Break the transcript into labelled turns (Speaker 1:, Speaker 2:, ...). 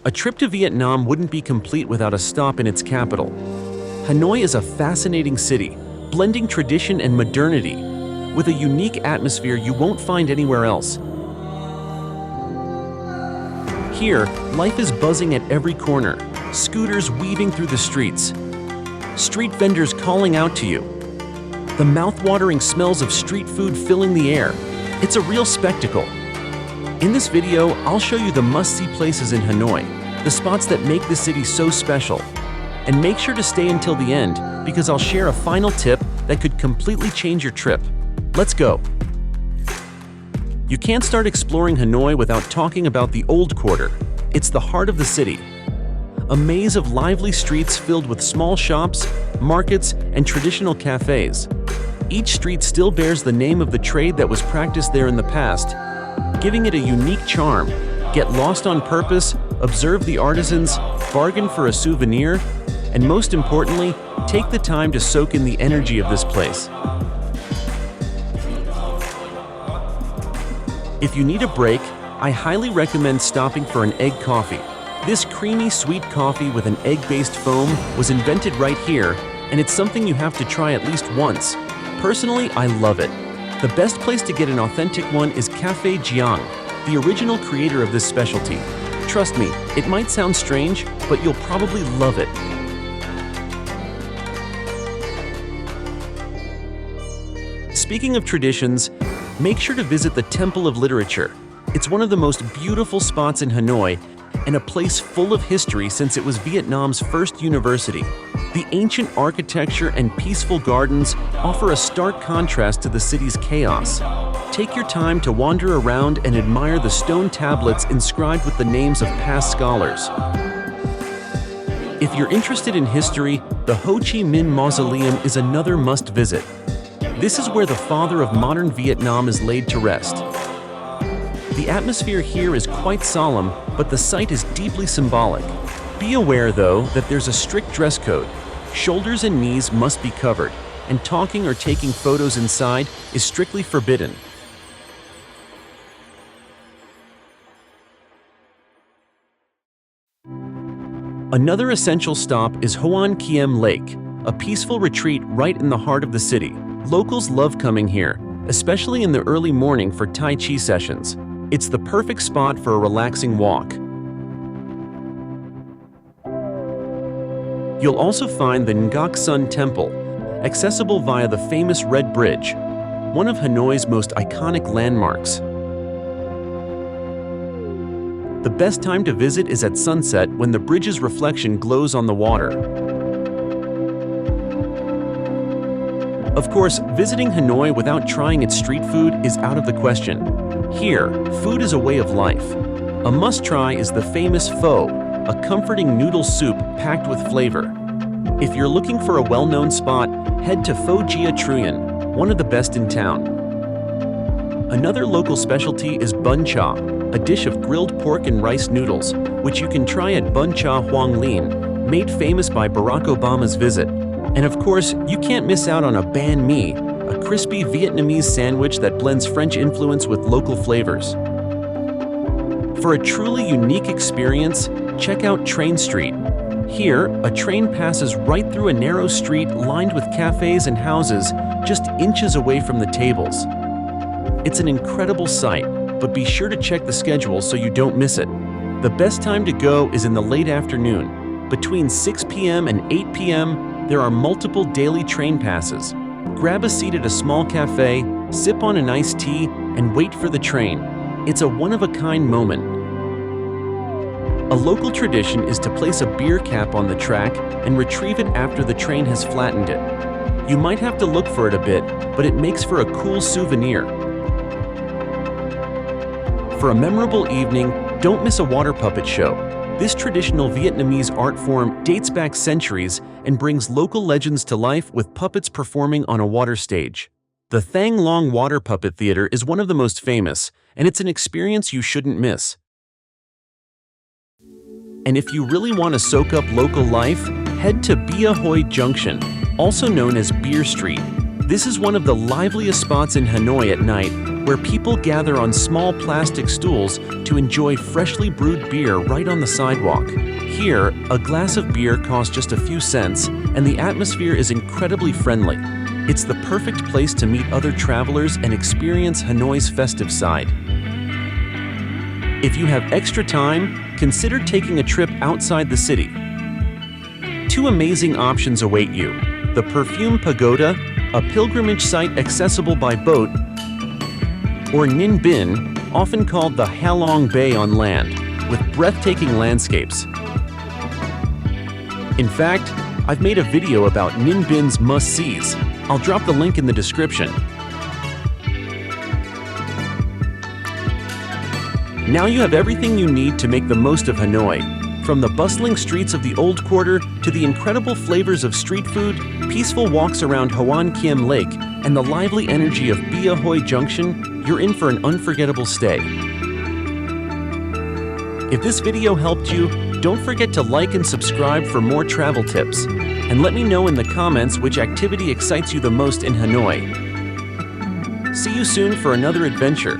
Speaker 1: A trip to Vietnam wouldn't be complete without a stop in its capital. Hanoi is a fascinating city, blending tradition and modernity, with a unique atmosphere you won't find anywhere else. Here, life is buzzing at every corner, scooters weaving through the streets, street vendors calling out to you, the mouth-watering smells of street food filling the air. It's a real spectacle. In this video, I'll show you the must-see places in Hanoi, the spots that make the city so special. And make sure to stay until the end, because I'll share a final tip that could completely change your trip. Let's go! You can't start exploring Hanoi without talking about the Old Quarter. It's the heart of the city. A maze of lively streets filled with small shops, markets, and traditional cafes. Each street still bears the name of the trade that was practiced there in the past, giving it a unique charm. Get lost on purpose, observe the artisans, bargain for a souvenir, and most importantly, take the time to soak in the energy of this place. If you need a break, I highly recommend stopping for an egg coffee. This creamy, sweet coffee with an egg-based foam was invented right here, and it's something you have to try at least once. Personally, I love it. The best place to get an authentic one is Cafe Jiang, the original creator of this specialty. Trust me, it might sound strange, but you'll probably love it. Speaking of traditions, make sure to visit the Temple of Literature. It's one of the most beautiful spots in Hanoi and a place full of history since it was Vietnam's first university. The ancient architecture and peaceful gardens offer a stark contrast to the city's chaos. Take your time to wander around and admire the stone tablets inscribed with the names of past scholars. If you're interested in history, the Ho Chi Minh Mausoleum is another must-visit. This is where the father of modern Vietnam is laid to rest. The atmosphere here is quite solemn, but the site is deeply symbolic. Be aware, though, that there's a strict dress code. Shoulders and knees must be covered, and talking or taking photos inside is strictly forbidden. Another essential stop is Hoan Kiem Lake, a peaceful retreat right in the heart of the city. Locals love coming here, especially in the early morning for Tai Chi sessions. It's the perfect spot for a relaxing walk. You'll also find the Ngoc Sun Temple, accessible via the famous Red Bridge, one of Hanoi's most iconic landmarks. The best time to visit is at sunset when the bridge's reflection glows on the water. Of course, visiting Hanoi without trying its street food is out of the question. Here, food is a way of life. A must-try is the famous pho, a comforting noodle soup packed with flavor. If you're looking for a well-known spot, head to Pho Gia Truyen, one of the best in town. Another local specialty is bun cha, a dish of grilled pork and rice noodles, which you can try at Bun Cha Hoang Linh, made famous by Barack Obama's visit. And of course, you can't miss out on a banh mi, a crispy Vietnamese sandwich that blends French influence with local flavors. For a truly unique experience, check out Train Street. Here, a train passes right through a narrow street lined with cafes and houses just inches away from the tables. It's an incredible sight, but be sure to check the schedule so you don't miss it. The best time to go is in the late afternoon. Between 6 p.m. and 8 p.m., there are multiple daily train passes. Grab a seat at a small cafe, sip on an iced tea, and wait for the train. It's a one-of-a-kind moment. A local tradition is to place a beer cap on the track and retrieve it after the train has flattened it. You might have to look for it a bit, but it makes for a cool souvenir. For a memorable evening, don't miss a water puppet show. This traditional Vietnamese art form dates back centuries and brings local legends to life with puppets performing on a water stage. The Thang Long Water Puppet Theater is one of the most famous, and it's an experience you shouldn't miss. And if you really want to soak up local life, head to Bia Hoi Junction, also known as Beer Street. This is one of the liveliest spots in Hanoi at night, where people gather on small plastic stools to enjoy freshly brewed beer right on the sidewalk. Here, a glass of beer costs just a few cents, and the atmosphere is incredibly friendly. It's the perfect place to meet other travelers and experience Hanoi's festive side. If you have extra time, consider taking a trip outside the city. Two amazing options await you: the Perfume Pagoda, a pilgrimage site accessible by boat, or Ninh Binh, often called the Halong Bay on land, with breathtaking landscapes. In fact, I've made a video about Ninh Binh's must-sees. I'll drop the link in the description. Now you have everything you need to make the most of Hanoi. From the bustling streets of the Old Quarter to the incredible flavors of street food, peaceful walks around Hoan Kiem Lake, and the lively energy of Bia Hoi Junction, you're in for an unforgettable stay. If this video helped you, don't forget to like and subscribe for more travel tips. And let me know in the comments which activity excites you the most in Hanoi. See you soon for another adventure.